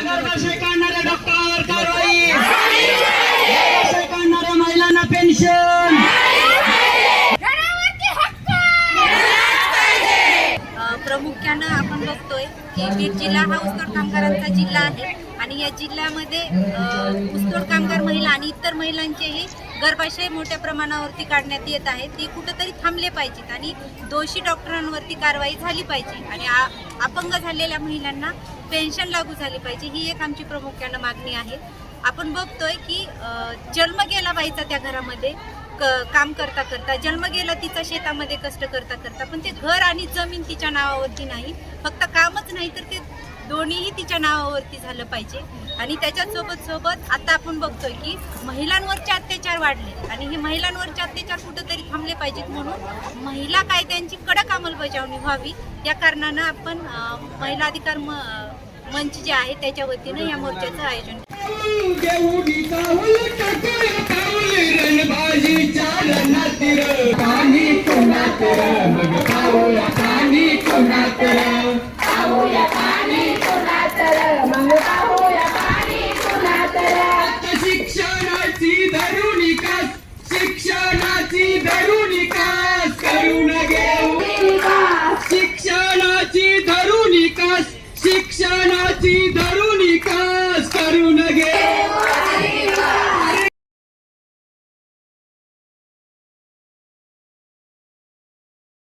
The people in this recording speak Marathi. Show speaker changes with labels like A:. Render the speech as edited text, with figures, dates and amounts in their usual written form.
A: गर्भाशय काढणाऱ्या डॉक्टरांवर कारवाई, गर्भाशय काढणाऱ्या महिलांना पेन्शन,
B: प्रामुख्यानं आपण बघतोय की बीड जिल्हा हा ऊसतोड कामगारांचा जिल्हा आहे आणि या जिल्ह्यामध्ये ऊसतोड कामगार महिला आणि इतर महिलांचेही गर्भाशय मोठ्या प्रमाणावरती काढण्यात येत आहे. ते कुठंतरी थांबले पाहिजेत आणि दोषी डॉक्टरांवरती कारवाई झाली पाहिजे आणि अपंग झालेल्या महिलांना पेन्शन लागू झाली पाहिजे. ही एक आमची प्रामुख्यानं मागणी आहे. आपण बघतोय की जन्म गेला बाईचा त्या घरामध्ये काम करता करता, जन्म गेला तिचा शेतामध्ये कष्ट करता करता, पण ते घर आणि जमीन तिच्या नावावरती नाही, फक्त कामच नाही तर ते दोन्हीही तिच्या नावावरती झालं पाहिजे. आणि त्याच्यासोबत सोबत आता आपण बघतोय की महिलांवरचे अत्याचार वाढले आणि हे महिलांवरचे अत्याचार कुठंतरी थांबले पाहिजेत. म्हणून महिला कायद्यांची कडक अंमलबजावणी व्हावी या कारणानं आपण महिला अधिकार मंच जे आहे त्याच्या वतीनं या मोर्चाचं आयोजन
A: शिक्षणाची धरुणिकास, शिक्षणाची धरुणिकास करून घेऊ, शिक्षणाची धरुणिकास, शिक्षणाची धरुणिकास